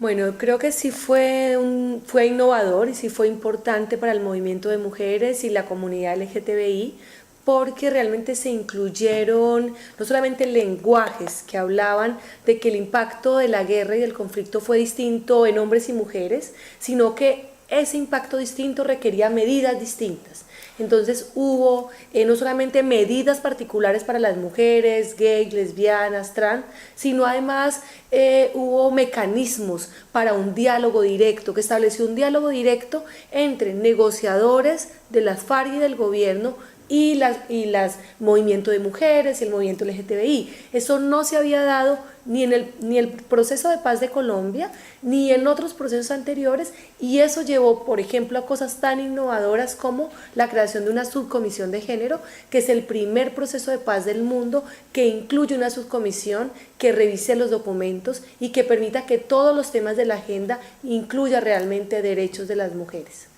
Bueno, creo que sí fue innovador y sí fue importante para el movimiento de mujeres y la comunidad LGTBI, porque realmente se incluyeron no solamente lenguajes que hablaban de que el impacto de la guerra y del conflicto fue distinto en hombres y mujeres, sino que ese impacto distinto requería medidas distintas. Entonces hubo no solamente medidas particulares para las mujeres, gays, lesbianas, trans, sino además hubo mecanismos para un diálogo directo, que estableció un diálogo directo entre negociadores de las FARC y del gobierno y las movimiento de mujeres y el movimiento LGTBI. Eso no se había dado ni el proceso de paz de Colombia, ni en otros procesos anteriores, y eso llevó, por ejemplo, a cosas tan innovadoras como la creación de una subcomisión de género, que es el primer proceso de paz del mundo que incluye una subcomisión que revise los documentos y que permita que todos los temas de la agenda incluya realmente derechos de las mujeres.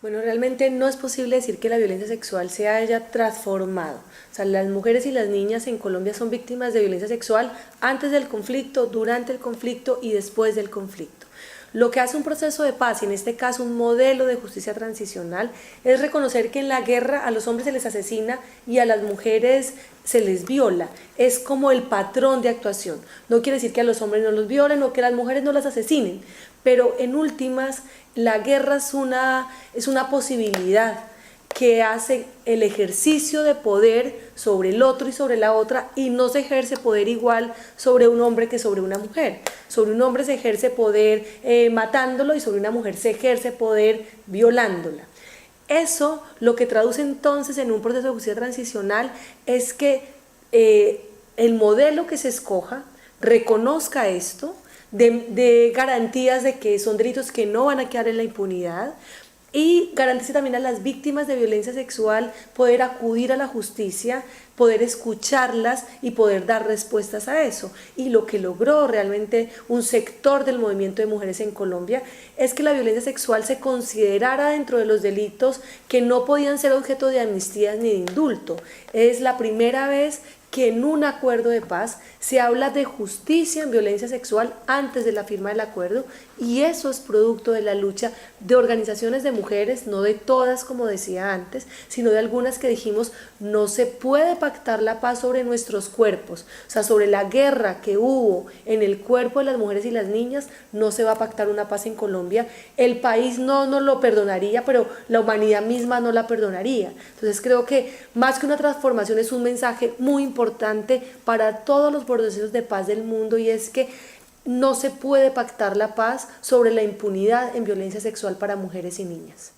Bueno, realmente no es posible decir que la violencia sexual se haya transformado. O sea, las mujeres y las niñas en Colombia son víctimas de violencia sexual antes del conflicto, durante el conflicto y después del conflicto. Lo que hace un proceso de paz, y en este caso un modelo de justicia transicional, es reconocer que en la guerra a los hombres se les asesina y a las mujeres se les viola. Es como el patrón de actuación. No quiere decir que a los hombres no los violen o que a las mujeres no las asesinen, pero en últimas la guerra es una posibilidad que hace el ejercicio de poder sobre el otro y sobre la otra, y no se ejerce poder igual sobre un hombre que sobre una mujer. Sobre un hombre se ejerce poder matándolo, y sobre una mujer se ejerce poder violándola. Eso lo que traduce entonces en un proceso de justicia transicional es que el modelo que se escoja reconozca esto, de garantías de que son delitos que no van a quedar en la impunidad, y garantice también a las víctimas de violencia sexual poder acudir a la justicia, poder escucharlas y poder dar respuestas a eso. Y lo que logró realmente un sector del movimiento de mujeres en Colombia es que la violencia sexual se considerara dentro de los delitos que no podían ser objeto de amnistías ni de indulto. Es la primera vez que en un acuerdo de paz se habla de justicia en violencia sexual antes de la firma del acuerdo, y eso es producto de la lucha de organizaciones de mujeres, no de todas como decía antes, sino de algunas que dijimos: no se puede pactar la paz sobre nuestros cuerpos, o sea, sobre la guerra que hubo en el cuerpo de las mujeres y las niñas, no se va a pactar una paz en Colombia. El país no nos lo perdonaría, pero la humanidad misma no la perdonaría. Entonces creo que más que una transformación es un mensaje muy importante para todos los procesos de paz del mundo, y es que no se puede pactar la paz sobre la impunidad en violencia sexual para mujeres y niñas.